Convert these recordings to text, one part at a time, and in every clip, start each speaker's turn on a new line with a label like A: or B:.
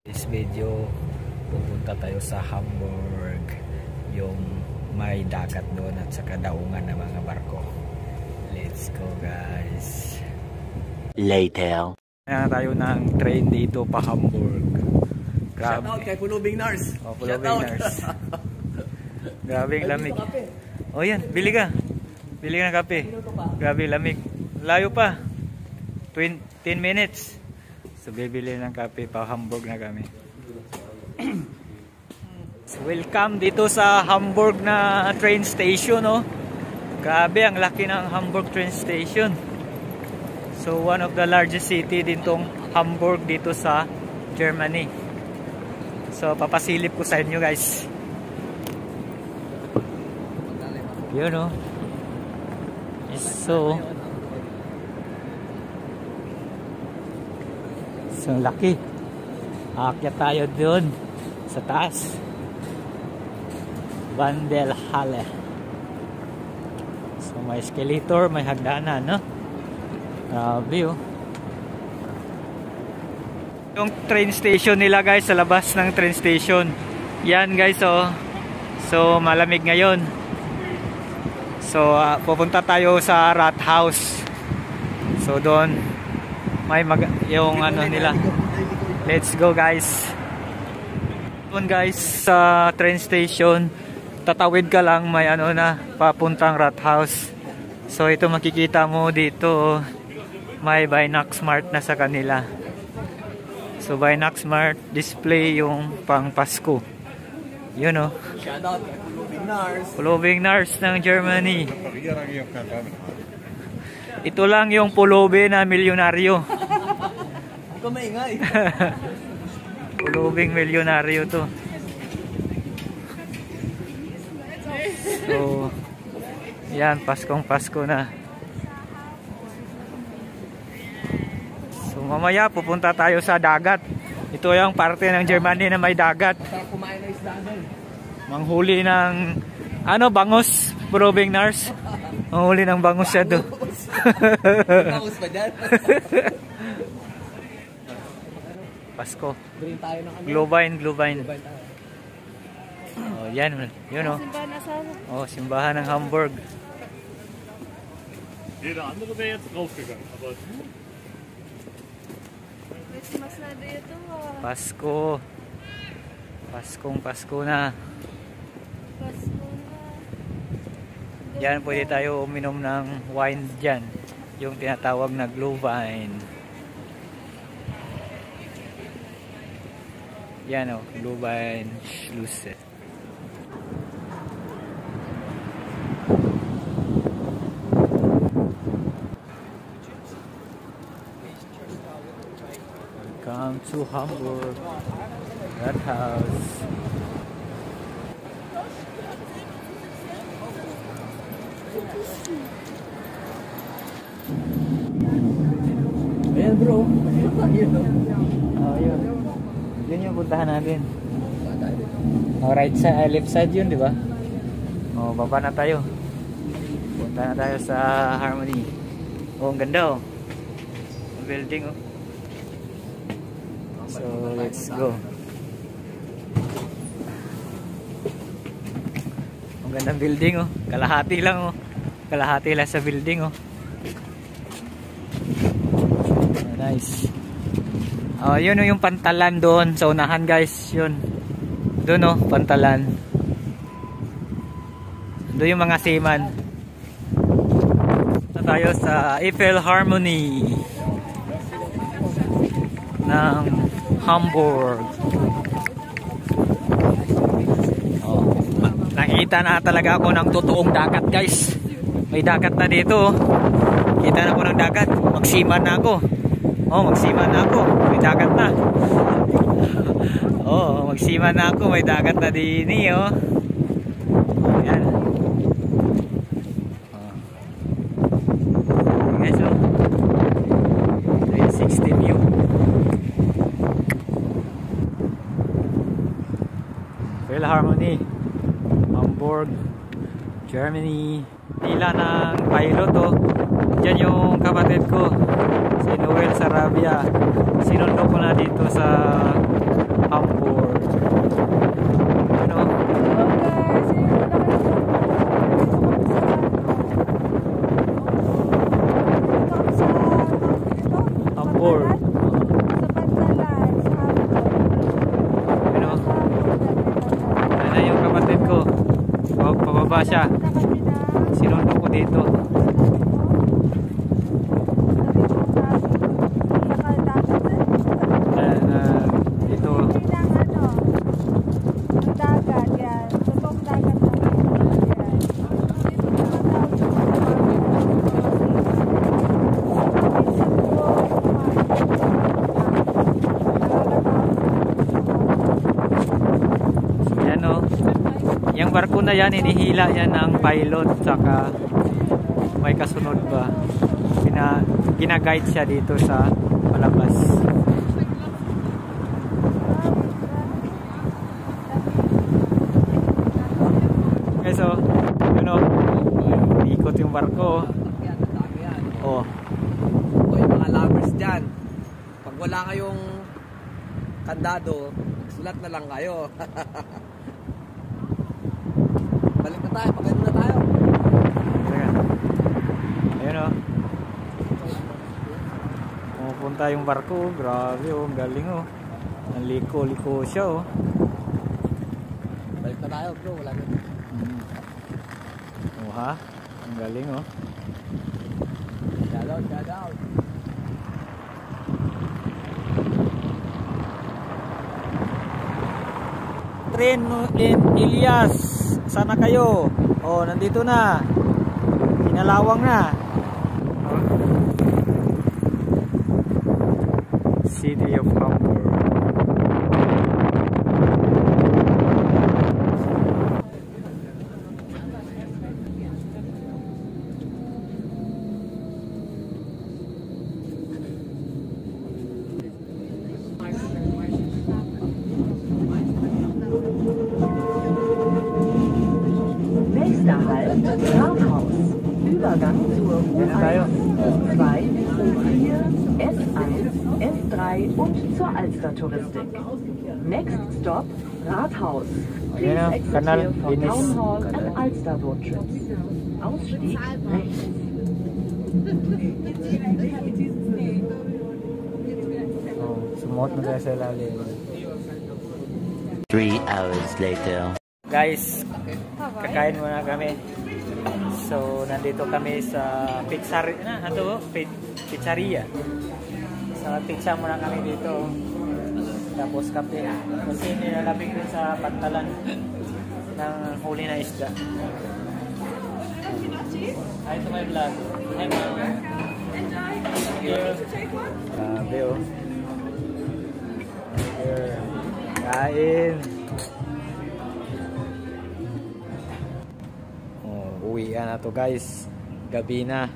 A: This video, pupunta tayo sa Hamburg, yung may dagat doon at saka daungan ng mga barko. Let's go guys.
B: Later.
A: Kaya tayo ng train dito pa Hamburg.
C: Shout out kay Pulubing Nars.
A: Oh, Pulubing Nars. Grabing lamig. Oh yan, bili ka. Bili ka ng kape. Grabe lamig. Layo pa. 10 minutes. So bibili ng kape pa Hamburg na kami. So, welcome dito sa Hamburg na train station, oh. Grabe, ang laki ng Hamburg train station. So one of the largest city din tong Hamburg dito sa Germany. So papasilip ko sa inyo guys. Yun, oh. So laki. Aakyat tayo doon sa taas. Vandelhalle. So may escalator, may hagdanan, no? Grabe, oh. Yung train station nila guys, sa labas ng train station. Yan guys, oh. So malamig ngayon. So pupunta tayo sa Rathaus. So doon may yung ano nila. Let's go guys. Doon guys sa train station, tatawid ka lang, may ano na papuntang Rathaus. So ito makikita mo dito, may Weihnachtsmarkt na sa kanila. So Weihnachtsmarkt display yung pang Pasko. Yun, oh.
C: Shout out kay Pulubing Nars.
A: Pulubing Nars ng Germany. Ito lang yung pulubi na milyonaryo.
C: Ako maingay.
A: Pulubing milyonaryo to. So yan, Paskong Pasko na. So mamaya pupunta tayo sa dagat. Ito yung parte ng Germany na may dagat.
C: Kumain ng isda doon.
A: Manghuli ng ano, bangus, Pulubing Nars. Manghuli ng bangus siya doon.
C: Bangus pa dyan.
A: Pasko.
C: Green tayo ng ano.
A: Glühwein. Oh, yan, yun, oh. Oh, simbahan ng Hamburg.
D: Jeder andere wäre jetzt draufgegangen, aber
A: Pasko. Pasko na. Yan, pwede tayo uminom ng wine dyan. Yung tinatawag na Glühwein. Yan, oh, Glühwein Schlüsse. Welcome to Hamburg Rathaus.
C: Ayan bro.
A: Oh, yun. Yun yung puntahan natin. Oh, right side, left side yun, di ba? Oh, baba na tayo. Punta na tayo sa Harmony. Oh, ang ganda, oh. Ang building, oh. So, let's go. Ang gandang building, oh. Kalahati lang, oh. Kalahati lang sa building, oh. Nice. Oh, yun yung pantalan doon sa unahan guys, yun. Doon, oh, pantalan. Doon yung mga seaman. Ito tayo sa Eiffel Harmony ng Hamburg. Oh, nakita na talaga ako ng totoong dagat guys. May dagat na dito, oh. Kita na ako ng dagat. Magsiman na ako. Oh, magsiman na ako. May dagat na. Oh, magsiman na ako. May dagat na din, oh. Ayan. Oh. Guys, oh. 360 view. Philharmonie, Hamburg, Germany. Pila ng pilot, oh. Diyan yung kapatid ko, si Noel Sarabia. Sinundo ko na dito sa bumaba siya. Sinundo ko dito. Dito. Yung barko na yan, inihila yan ng pilot, saka may kasunod ba, gina-guide siya dito sa palabas. Okay, so yun o, ikot yung barko. Oh.
C: O yung mga lovers dyan, pag wala kayong kandado, sulat na lang kayo. Balik na tayo, pagano na tayo.
A: Ayun o. Pupunta yung barko. Grabe o, ang galing o. Ang liko-liko siya o.
C: Balik na tayo bro, wala na.
A: Oh ha? Ang galing o.
C: Shout out, shout out.
A: Train in Ilias. Sana kayo. Oh, nandito na. Inalawang na. City of Hamburg.
E: Nächster Halt, Rathaus. Übergang zur U1, U2, U4, S1, S3 und zur Alster-Touristik. Next stop, Rathaus. Please exit here for Town Hall and Alster Boat Trips. Ausstieg rechts.
A: Oh, sumuot na tayo sa ilalim.
B: 3 hours later.
A: Guys, kakain muna kami. So, nandito kami sa pizzeria. Sa pizza muna kami dito. Tapos kape. Kasi nilalapit din sa pantalan ng huli na isda. Hi to my vlog. Hi vlog. Grabe oh. Kain. Uwi na to guys, gabi na,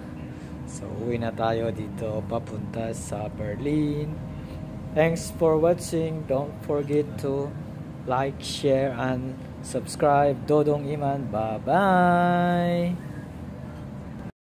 A: so uwi na tayo dito papunta sa Berlin. Thanks for watching. Don't forget to like, share and subscribe. Dodong Iman, bye bye.